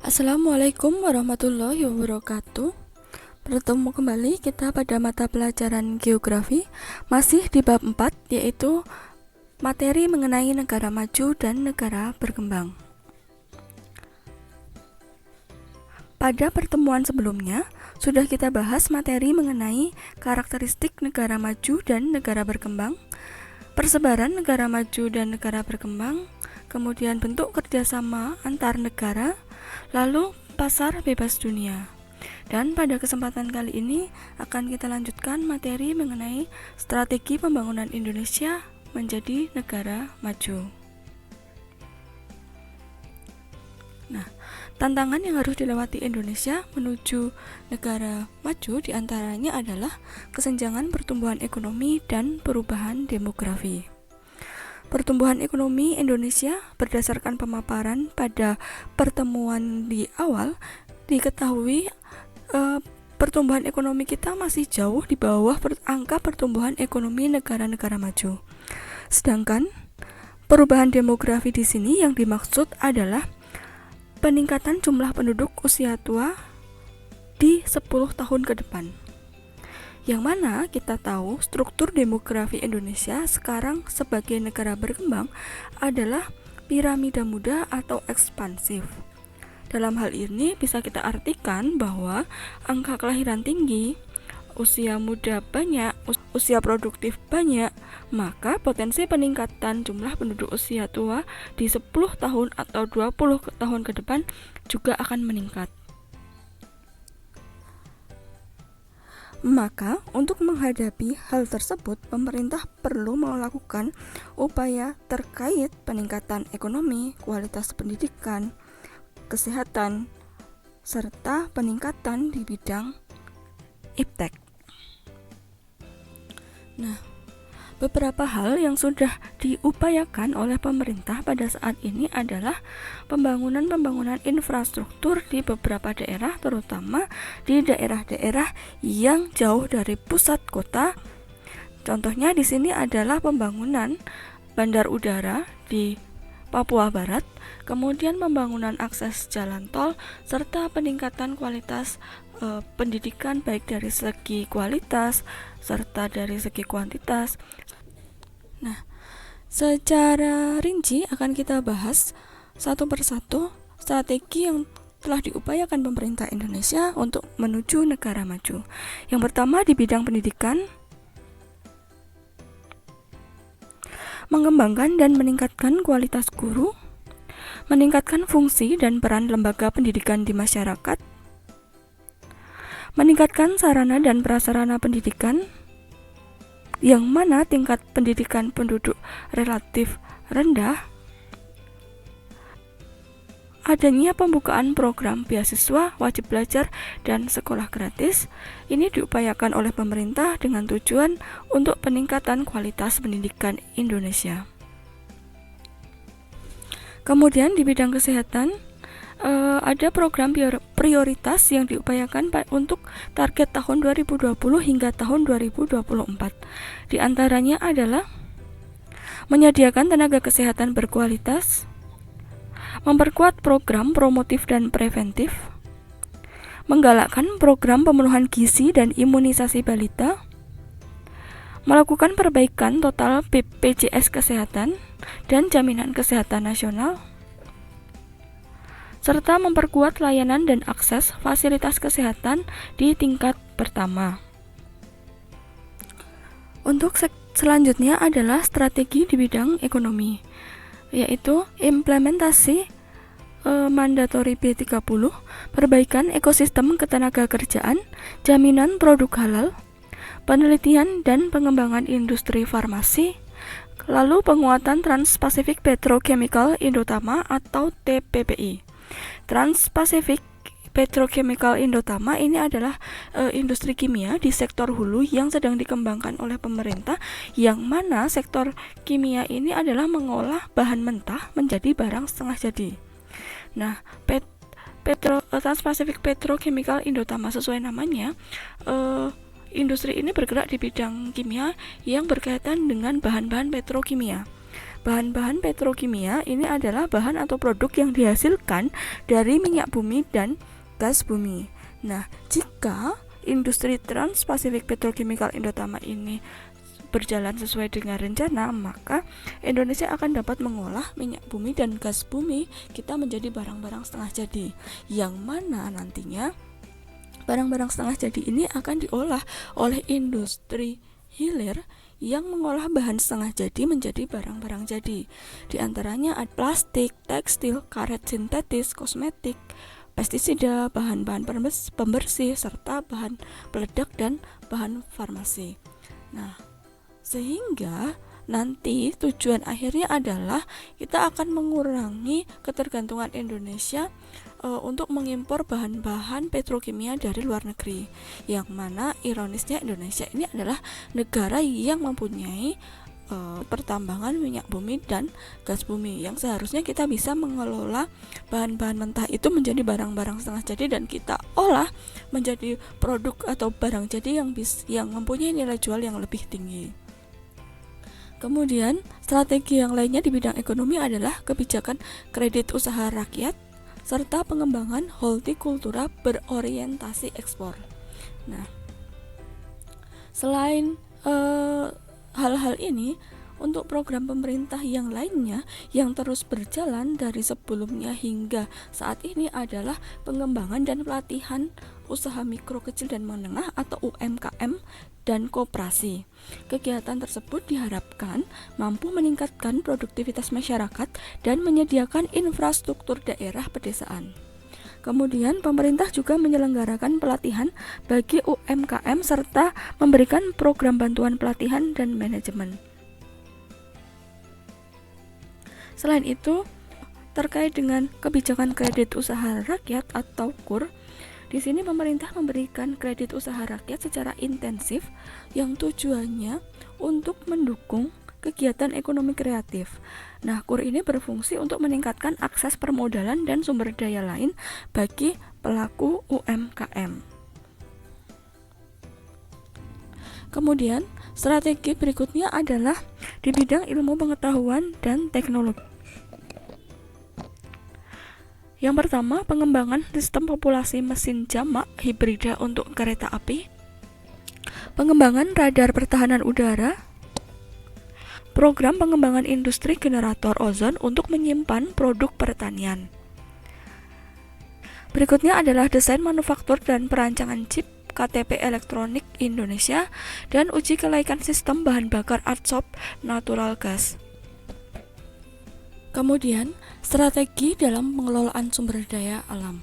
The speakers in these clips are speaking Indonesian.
Assalamualaikum warahmatullahi wabarakatuh. Bertemu kembali kita pada mata pelajaran geografi, masih di bab 4, yaitu materi mengenai negara maju dan negara berkembang. Pada pertemuan sebelumnya, sudah kita bahas materi mengenai karakteristik negara maju dan negara berkembang, persebaran negara maju dan negara berkembang, kemudian bentuk kerjasama antar negara, lalu pasar bebas dunia. Dan pada kesempatan kali ini akan kita lanjutkan materi mengenai strategi pembangunan Indonesia menjadi negara maju. Nah, tantangan yang harus dilewati Indonesia menuju negara maju diantaranya adalah kesenjangan pertumbuhan ekonomi dan perubahan demografi. Pertumbuhan ekonomi Indonesia berdasarkan pemaparan pada pertemuan di awal diketahui pertumbuhan ekonomi kita masih jauh di bawah angka pertumbuhan ekonomi negara-negara maju. Sedangkan perubahan demografi di sini yang dimaksud adalah peningkatan jumlah penduduk usia tua di 10 tahun ke depan. Yang mana kita tahu struktur demografi Indonesia sekarang sebagai negara berkembang adalah piramida muda atau ekspansif. Dalam hal ini bisa kita artikan bahwa angka kelahiran tinggi, usia muda banyak, usia produktif banyak, maka potensi peningkatan jumlah penduduk usia tua di 10 tahun atau 20 tahun ke depan juga akan meningkat. Maka, untuk menghadapi hal tersebut, pemerintah perlu melakukan upaya terkait peningkatan ekonomi, kualitas pendidikan, kesehatan, serta peningkatan di bidang iptek. Nah, beberapa hal yang sudah diupayakan oleh pemerintah pada saat ini adalah pembangunan infrastruktur di beberapa daerah, terutama di daerah-daerah yang jauh dari pusat kota. Contohnya di sini adalah pembangunan bandar udara di Papua Barat, kemudian pembangunan akses jalan tol, serta peningkatan kualitas pendidikan baik dari segi kualitas serta dari segi kuantitas. Nah, secara rinci akan kita bahas satu persatu strategi yang telah diupayakan pemerintah Indonesia untuk menuju negara maju. Yang pertama di bidang pendidikan, mengembangkan dan meningkatkan kualitas guru, meningkatkan fungsi dan peran lembaga pendidikan di masyarakat, meningkatkan sarana dan prasarana pendidikan, yang mana tingkat pendidikan penduduk relatif rendah, adanya pembukaan program beasiswa, wajib belajar, dan sekolah gratis. Ini diupayakan oleh pemerintah dengan tujuan untuk peningkatan kualitas pendidikan Indonesia. Kemudian di bidang kesehatan, ada program prioritas yang diupayakan untuk target tahun 2020 hingga tahun 2024. Di antaranya adalah menyediakan tenaga kesehatan berkualitas, memperkuat program promotif dan preventif, menggalakkan program pemenuhan gizi dan imunisasi balita, melakukan perbaikan total BPJS Kesehatan dan Jaminan Kesehatan Nasional, serta memperkuat layanan dan akses fasilitas kesehatan di tingkat pertama. Untuk selanjutnya adalah strategi di bidang ekonomi, yaitu implementasi mandatori B30, perbaikan ekosistem ketenaga kerjaan, jaminan produk halal, penelitian dan pengembangan industri farmasi, lalu penguatan Trans-Pacific Petrochemical Indotama atau TPPI. Trans-Pacific Petrochemical Indotama ini adalah industri kimia di sektor hulu yang sedang dikembangkan oleh pemerintah, yang mana sektor kimia ini adalah mengolah bahan mentah menjadi barang setengah jadi. Nah, Trans-Pacific Petrochemical Indotama sesuai namanya, industri ini bergerak di bidang kimia yang berkaitan dengan bahan-bahan petrokimia. Bahan-bahan petrokimia ini adalah bahan atau produk yang dihasilkan dari minyak bumi dan gas bumi. Nah, jika industri Trans-Pacific Petrochemical Indotama ini berjalan sesuai dengan rencana, maka Indonesia akan dapat mengolah minyak bumi dan gas bumi kita menjadi barang-barang setengah jadi, yang mana nantinya barang-barang setengah jadi ini akan diolah oleh industri hilir yang mengolah bahan setengah jadi menjadi barang-barang jadi. Di antaranya ada plastik, tekstil, karet sintetis, kosmetik, pestisida, bahan-bahan pembersih, serta bahan peledak dan bahan farmasi. Nah, sehingga nanti tujuan akhirnya adalah kita akan mengurangi ketergantungan Indonesia untuk mengimpor bahan-bahan petrokimia dari luar negeri, yang mana ironisnya Indonesia ini adalah negara yang mempunyai pertambangan minyak bumi dan gas bumi, yang seharusnya kita bisa mengelola bahan-bahan mentah itu menjadi barang-barang setengah jadi dan kita olah menjadi produk atau barang jadi yang mempunyai nilai jual yang lebih tinggi. Kemudian, strategi yang lainnya di bidang ekonomi adalah kebijakan kredit usaha rakyat serta pengembangan hortikultura berorientasi ekspor. Nah, selain hal-hal ini, untuk program pemerintah yang lainnya yang terus berjalan dari sebelumnya hingga saat ini adalah pengembangan dan pelatihan usaha mikro, kecil dan menengah atau UMKM dan koperasi. Kegiatan tersebut diharapkan mampu meningkatkan produktivitas masyarakat dan menyediakan infrastruktur daerah pedesaan. Kemudian pemerintah juga menyelenggarakan pelatihan bagi UMKM serta memberikan program bantuan pelatihan dan manajemen. Selain itu, terkait dengan kebijakan kredit usaha rakyat atau KUR, di sini pemerintah memberikan kredit usaha rakyat secara intensif yang tujuannya untuk mendukung kegiatan ekonomi kreatif. Nah, KUR ini berfungsi untuk meningkatkan akses permodalan dan sumber daya lain bagi pelaku UMKM. Kemudian, strategi berikutnya adalah di bidang ilmu pengetahuan dan teknologi. Yang pertama, pengembangan sistem populasi mesin jamak hibrida untuk kereta api, pengembangan radar pertahanan udara, program pengembangan industri generator ozon untuk menyimpan produk pertanian. Berikutnya adalah desain manufaktur dan perancangan chip KTP elektronik Indonesia dan uji kelaikan sistem bahan bakar adsorb natural gas. Kemudian, strategi dalam pengelolaan sumber daya alam.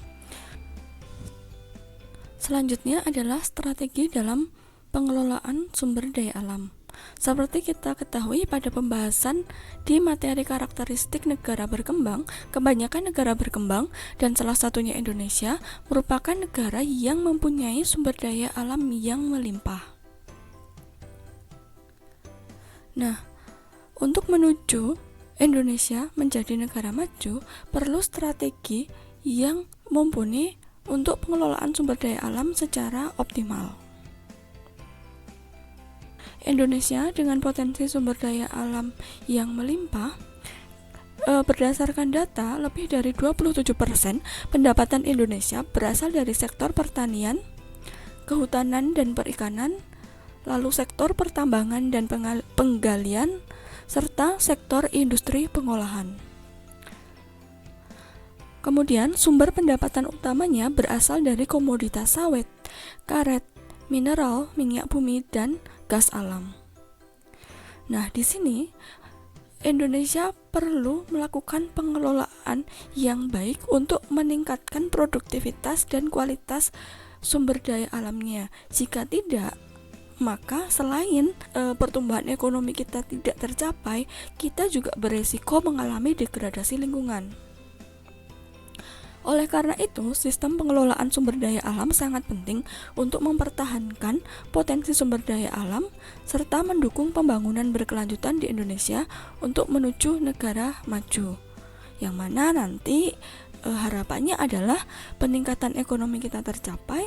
Selanjutnya adalah strategi dalam pengelolaan sumber daya alam. Seperti kita ketahui pada pembahasan di materi karakteristik negara berkembang, kebanyakan negara berkembang dan salah satunya Indonesia merupakan negara yang mempunyai sumber daya alam yang melimpah. Nah, untuk menuju Indonesia menjadi negara maju, perlu strategi yang mumpuni untuk pengelolaan sumber daya alam secara optimal. Indonesia dengan potensi sumber daya alam yang melimpah, berdasarkan data, lebih dari 27% pendapatan Indonesia berasal dari sektor pertanian, kehutanan dan perikanan, lalu sektor pertambangan dan penggalian, serta sektor industri pengolahan. Kemudian, sumber pendapatan utamanya berasal dari komoditas sawit, karet, mineral, minyak bumi, dan gas alam. Nah, di sini Indonesia perlu melakukan pengelolaan yang baik untuk meningkatkan produktivitas dan kualitas sumber daya alamnya. Jika tidak, maka selain pertumbuhan ekonomi kita tidak tercapai, kita juga beresiko mengalami degradasi lingkungan. Oleh karena itu, sistem pengelolaan sumber daya alam sangat penting untuk mempertahankan potensi sumber daya alam serta mendukung pembangunan berkelanjutan di Indonesia untuk menuju negara maju. Yang mana nanti harapannya adalah peningkatan ekonomi kita tercapai,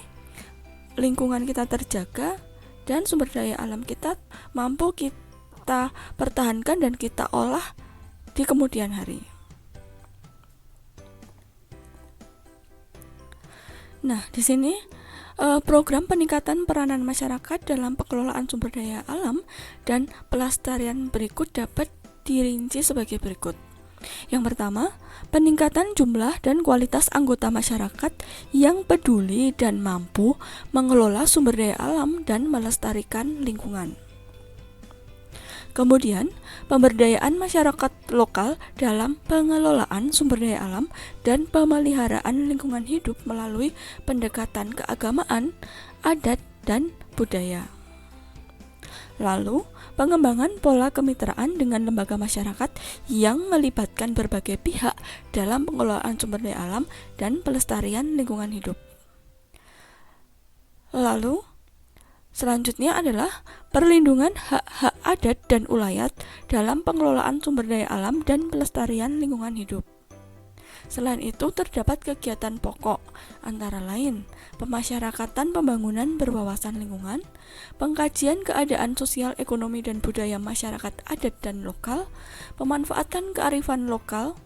lingkungan kita terjaga, dan sumber daya alam kita mampu kita pertahankan dan kita olah di kemudian hari. Nah, di sini program peningkatan peranan masyarakat dalam pengelolaan sumber daya alam dan pelestarian berikut dapat dirinci sebagai berikut. Yang pertama, peningkatan jumlah dan kualitas anggota masyarakat yang peduli dan mampu mengelola sumber daya alam dan melestarikan lingkungan. Kemudian, pemberdayaan masyarakat lokal dalam pengelolaan sumber daya alam dan pemeliharaan lingkungan hidup melalui pendekatan keagamaan, adat, dan budaya. Lalu, pengembangan pola kemitraan dengan lembaga masyarakat yang melibatkan berbagai pihak dalam pengelolaan sumber daya alam dan pelestarian lingkungan hidup. Lalu, selanjutnya adalah perlindungan hak-hak adat dan ulayat dalam pengelolaan sumber daya alam dan pelestarian lingkungan hidup. Selain itu, terdapat kegiatan pokok, antara lain pemasyarakatan pembangunan berwawasan lingkungan, pengkajian keadaan sosial, ekonomi, dan budaya masyarakat adat dan lokal, pemanfaatan kearifan lokal,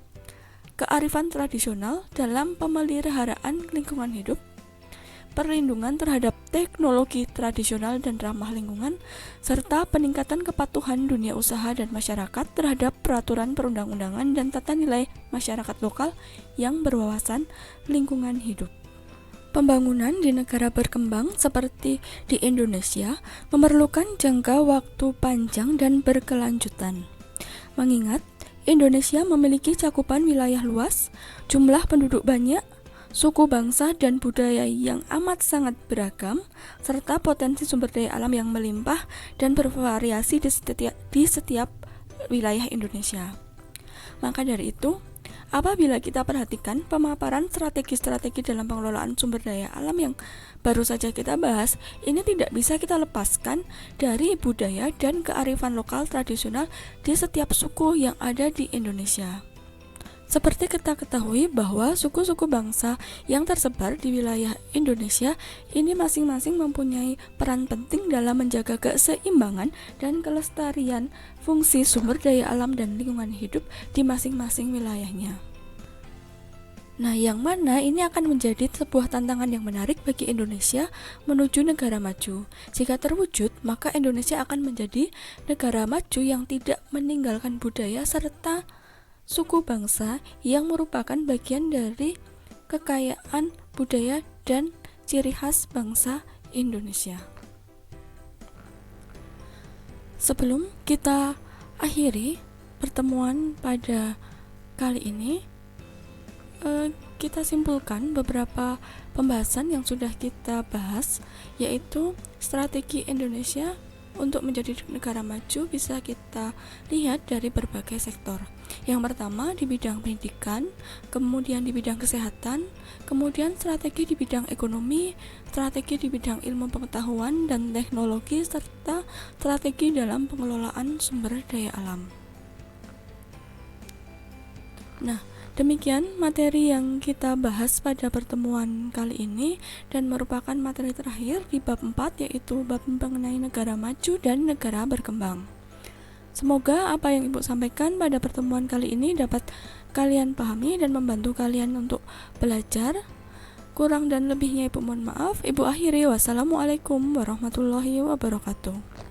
kearifan tradisional dalam pemeliharaan lingkungan hidup, perlindungan terhadap teknologi tradisional dan ramah lingkungan, serta peningkatan kepatuhan dunia usaha dan masyarakat terhadap peraturan perundang-undangan dan tata nilai masyarakat lokal yang berwawasan lingkungan hidup. Pembangunan di negara berkembang seperti di Indonesia memerlukan jangka waktu panjang dan berkelanjutan. Mengingat Indonesia memiliki cakupan wilayah luas, jumlah penduduk banyak, suku bangsa dan budaya yang amat sangat beragam, serta potensi sumber daya alam yang melimpah dan bervariasi di setiap wilayah Indonesia. Maka dari itu, apabila kita perhatikan pemaparan strategi-strategi dalam pengelolaan sumber daya alam yang baru saja kita bahas, ini tidak bisa kita lepaskan dari budaya dan kearifan lokal tradisional di setiap suku yang ada di Indonesia. Seperti kita ketahui bahwa suku-suku bangsa yang tersebar di wilayah Indonesia ini masing-masing mempunyai peran penting dalam menjaga keseimbangan dan kelestarian fungsi sumber daya alam dan lingkungan hidup di masing-masing wilayahnya. Nah, yang mana ini akan menjadi sebuah tantangan yang menarik bagi Indonesia menuju negara maju. Jika terwujud, maka Indonesia akan menjadi negara maju yang tidak meninggalkan budaya serta suku bangsa yang merupakan bagian dari kekayaan budaya dan ciri khas bangsa Indonesia. Sebelum kita akhiri pertemuan pada kali ini, kita simpulkan beberapa pembahasan yang sudah kita bahas, yaitu strategi Indonesia untuk menjadi negara maju bisa kita lihat dari berbagai sektor. Yang pertama di bidang pendidikan, kemudian di bidang kesehatan, kemudian strategi di bidang ekonomi, strategi di bidang ilmu pengetahuan dan teknologi, serta strategi dalam pengelolaan sumber daya alam. Nah, demikian materi yang kita bahas pada pertemuan kali ini dan merupakan materi terakhir di bab 4, yaitu bab mengenai negara maju dan negara berkembang. Semoga apa yang Ibu sampaikan pada pertemuan kali ini dapat kalian pahami dan membantu kalian untuk belajar. Kurang dan lebihnya Ibu mohon maaf. Ibu akhiri, wassalamualaikum warahmatullahi wabarakatuh.